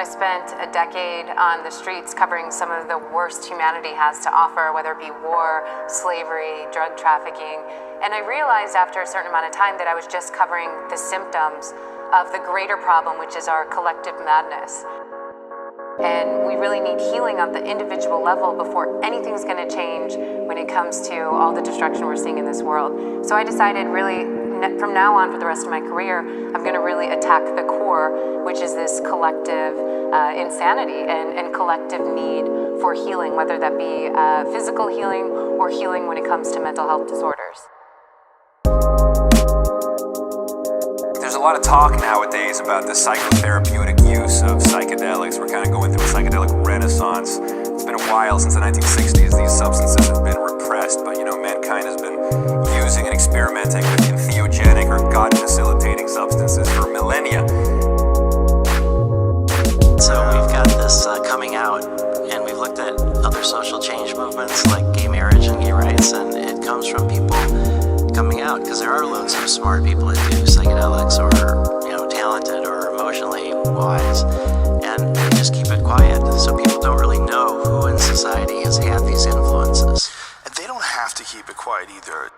spent a decade on the streets covering some of the worst humanity has to offer, whether it be war, slavery, drug trafficking. And I realized after a certain amount of time that I was just covering the symptoms of the greater problem, which is our collective madness. And we really need healing on the individual level before anything's going to change when it comes to all the destruction we're seeing in this world. So I decided really, from now on for the rest of my career, I'm going to really attack the core, which is this collective insanity and collective need for healing, whether that be physical healing or healing when it comes to mental health disorders. There's a lot of talk nowadays about the psychotherapeutic use of psychedelics. We're kind of going through a psychedelic renaissance. It's been a while since the 1960s. These substances have been repressed, but mankind has been using and experimenting with entheogenic or God-facilitating substances for millennia. So we've got this coming out, and we've looked at other social change movements like gay marriage and gay rights, and it comes from people coming out, because there are loads of smart people that do psychedelics or talented or emotionally wise, and they just keep it quiet, so people don't really know who in society has had these influences. And they don't have to keep it quiet either.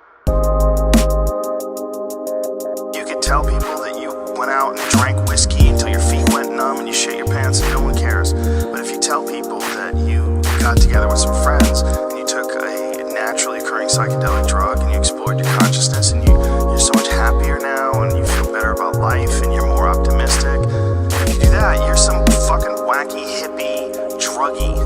You could tell people that you went out and drank whiskey until your feet went numb and you shit your pants and no one cares. But if you tell people that you got together with some friends and you took a naturally occurring psychedelic drug and you explored your consciousness and you're so much happier now and you feel better about life and you're more optimistic, if you do that, you're some fucking wacky hippie druggie.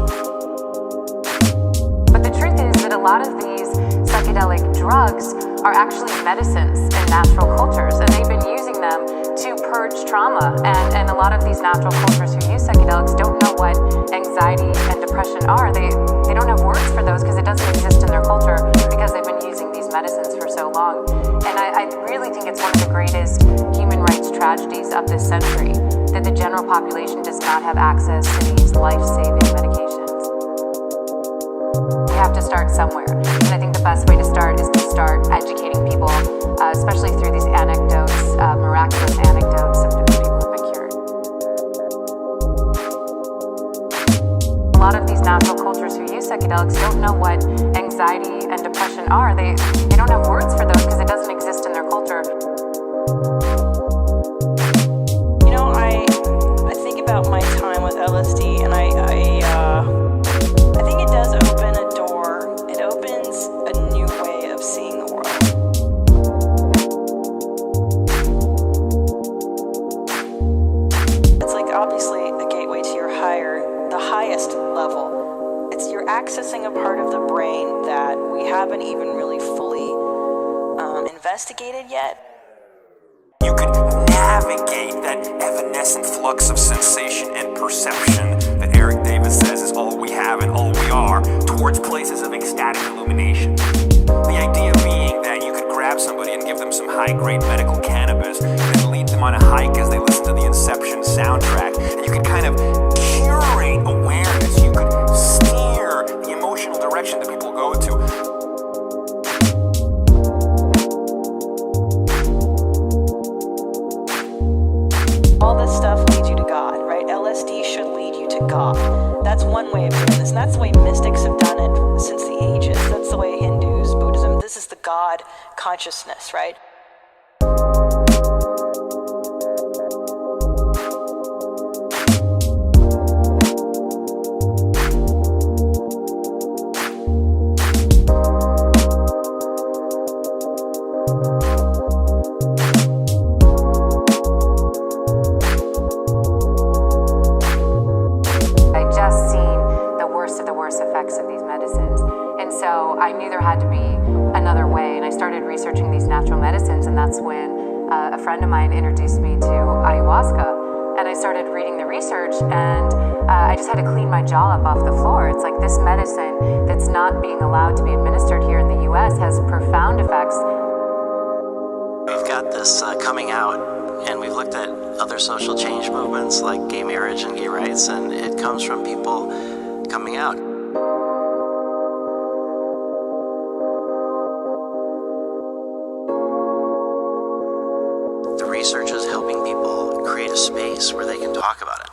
But the truth is that a lot of these psychedelic drugs are actually medicines in natural cultures, and they've been using them to purge trauma. And a lot of these natural cultures who use psychedelics don't know what anxiety and depression are. They don't have words for those because it doesn't exist in their culture because they've been using these medicines for so long. And I really think it's one of the greatest human rights tragedies of this century that the general population does not have access to these life-saving medications. We have to start somewhere, and I think the best way to start is to start educating people, especially through these anecdotes, miraculous anecdotes of people who've been cured. A lot of these natural cultures who use psychedelics don't know what anxiety and depression are. They don't have words for those because it doesn't exist in their culture. I think about my time with LSD, and I think it does open a door. It opens a new way of seeing the world. It's like obviously a gateway to the highest level. You're accessing a part of the brain that we haven't even really fully investigated yet. You could navigate that evanescent flux of sensation and perception that Eric Davis says is all we have and all we are, towards places of ecstatic illumination. The idea being that you could grab somebody and give them some high-grade medical cannabis and lead them on a hike as they listen to the Inception soundtrack, and you could kind of curate awareness. You could steer the emotional direction that people go to. All this stuff leads you to God, right? LSD should lead you to God. That's one way of doing this, and that's the way mystics have done it since the ages. That's the way Hindus, Buddhism, this is the God consciousness, right? Effects of these medicines. And so I knew there had to be another way, and I started researching these natural medicines, and that's when a friend of mine introduced me to ayahuasca, and I started reading the research, and I just had to clean my jaw up off the floor. It's like this medicine that's not being allowed to be administered here in the US has profound effects. We've got this coming out, and we've looked at other social change movements like gay marriage and gay rights, and it comes from people coming out. The research is helping people create a space where they can talk about it.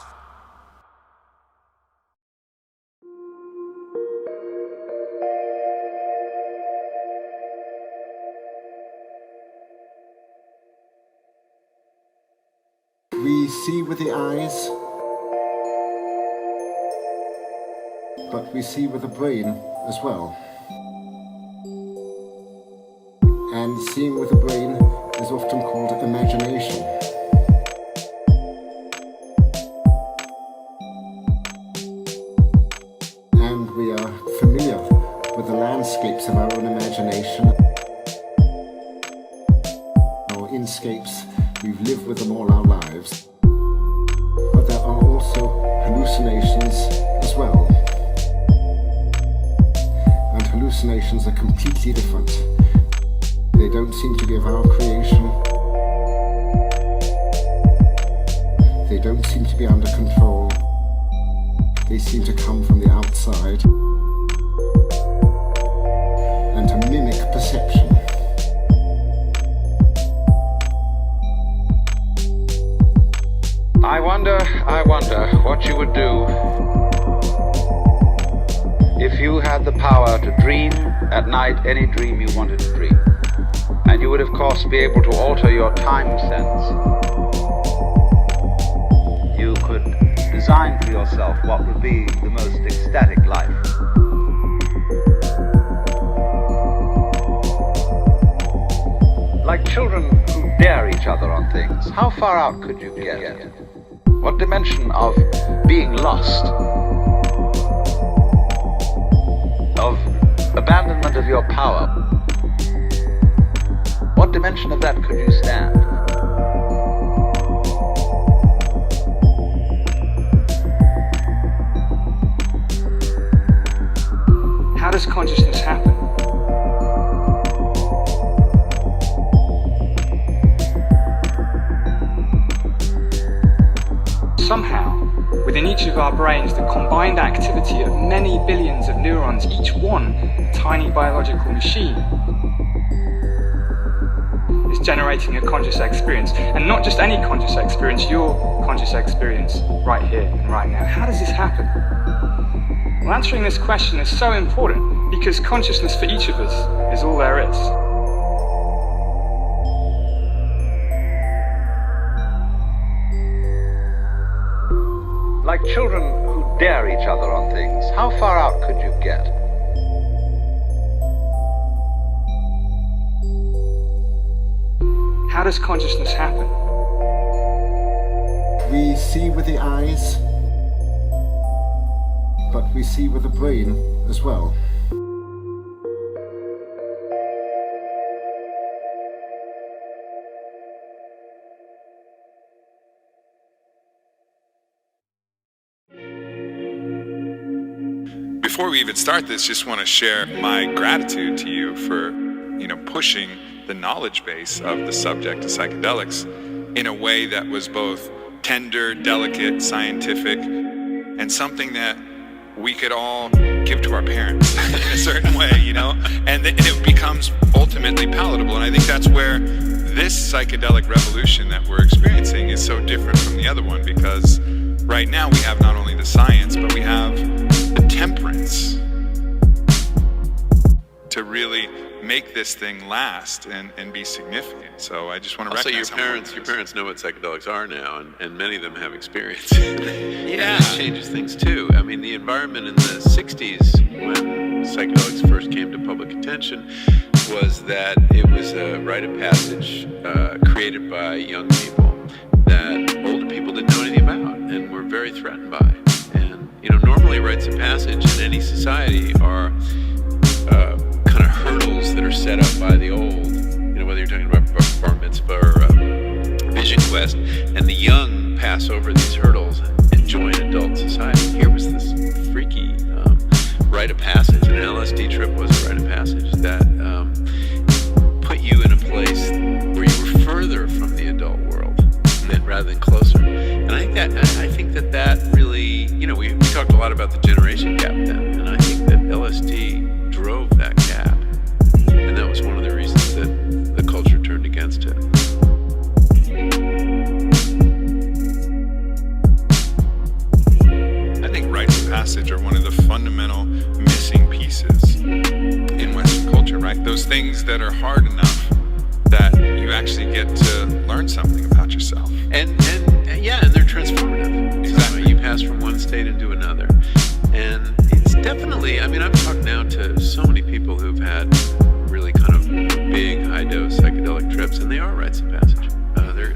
We see with the eyes, but we see with the brain as well. And seeing with the brain is often called imagination. And we are familiar with the landscapes of our own imagination. Our inscapes, we've lived with them all our lives. But there are also hallucinations as well. And hallucinations are completely different. They don't seem to be of our creation. They don't seem to be under control. They seem to come from the outside and to mimic perception. I wonder what you would do if you had the power to dream at night any dream you wanted to dream. And you would, of course, be able to alter your time sense. You could design for yourself what would be the most ecstatic life. Like children who dare each other on things, how far out could you get? What dimension of being lost, of abandonment of your power, what dimension of that could you stand? How does consciousness happen? Somehow, within each of our brains, the combined activity of many billions of neurons, each one a tiny biological machine, is generating a conscious experience. And not just any conscious experience, your conscious experience right here and right now. How does this happen? Well, answering this question is so important because consciousness for each of us is all there is. Like children who dare each other on things, how far out could you get? How does consciousness happen? We see with the eyes, but we see with the brain as well. Before we even start this, just want to share my gratitude to you for, pushing the knowledge base of the subject of psychedelics in a way that was both tender, delicate, scientific, and something that we could all give to our parents in a certain way, and it becomes ultimately palatable. And I think that's where this psychedelic revolution that we're experiencing is so different from the other one, because right now we have not only the science, but we have the temperance to really make this thing last and be significant. So I just want to recognize your parents know what psychedelics are now, and many of them have experience. Yeah, and this changes things too. I mean, the environment in the 60s when psychedelics first came to public attention was that it was a rite of passage created by young people that older people didn't know anything about and were very threatened by. And normally rites of passage in any society are kind of hurdles that are set up by the old, whether you're talking about bar mitzvah or vision quest, and the young pass over these hurdles and join adult society. Here was this freaky rite of passage, and an LSD trip was a rite of passage that put you in a place where you were further from the adult world rather than closer. And I think that really, we talked a lot about the generation gap then, and I think that LSD drove that gap, and that was one of the reasons that the culture turned against it. I think rites of passage are one of the fundamental missing pieces in Western culture, right? Those things that are hard enough that you actually get to learn something about yourself. And rites of passage.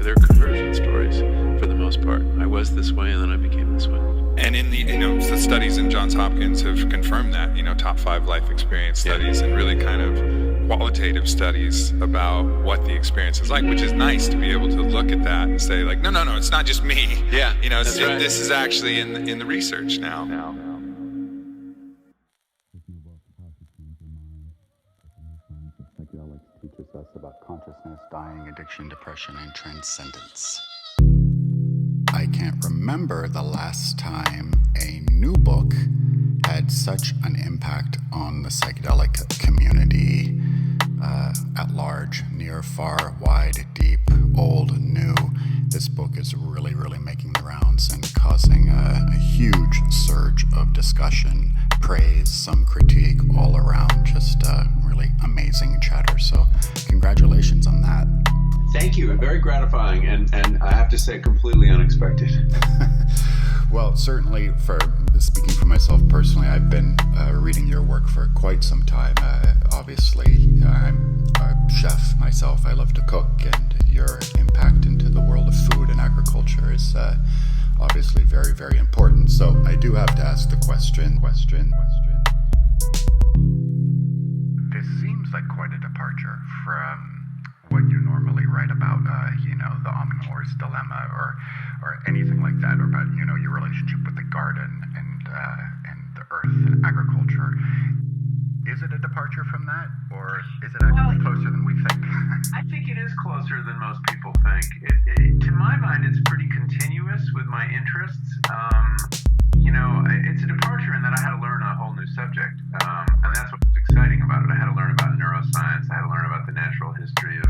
They're conversion stories for the most part. I was this way, and then I became this way. And in the studies in Johns Hopkins have confirmed that, top 5 life experience studies and really kind of qualitative studies about what the experience is like, which is nice to be able to look at that and say like, no, it's not just me. Yeah, that's right. This is actually in the research now. Psychedelics teaches us about consciousness, dying, addiction, depression, and transcendence. I can't remember the last time a new book had such an impact on the psychedelic community at large, near, far, wide, deep, old, new. This book is really, really making the rounds and causing a huge surge of discussion, praise, some critique, all around. Just really amazing chatter. So congratulations on that. Thank you. Very gratifying, and I have to say, completely unexpected. Well, certainly, for speaking for myself personally, I've been reading your work for quite some time. Obviously, I'm a chef myself. I love to cook, and your impact into the world of food and agriculture is obviously very, very important. So I do have to ask the question. This seems like quite a departure from what you normally write about, the omnivore's dilemma or anything like that, or about, your relationship with the garden and the earth and agriculture. Is it a departure from that, or is it actually closer than we think? I think it is closer than most people think. To my mind, it's pretty continuous with my interests. It's a departure in that I had to learn a whole new subject, and that's what was exciting about it. I had to learn about neuroscience. I had to learn about the natural history of,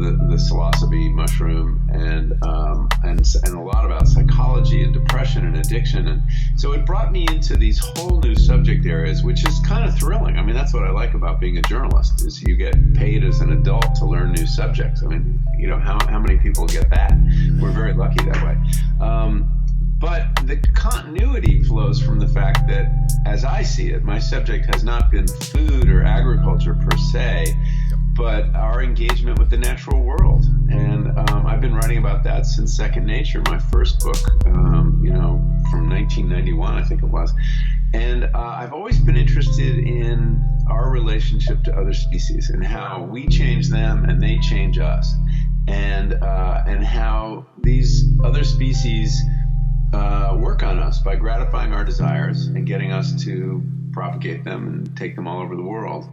the psilocybe mushroom, and a lot about psychology and depression and addiction, and so it brought me into these whole new subject areas, which is kind of thrilling. I mean, that's what I like about being a journalist, is you get paid as an adult to learn new subjects. I mean, how many people get that? We're very lucky that way. But the continuity flows from the fact that, as I see it, my subject has not been food or agriculture per se, but our engagement with the natural world. And I've been writing about that since Second Nature, my first book, from 1991, I think it was. And I've always been interested in our relationship to other species and how we change them and they change us, and how these other species work on us by gratifying our desires and getting us to propagate them and take them all over the world.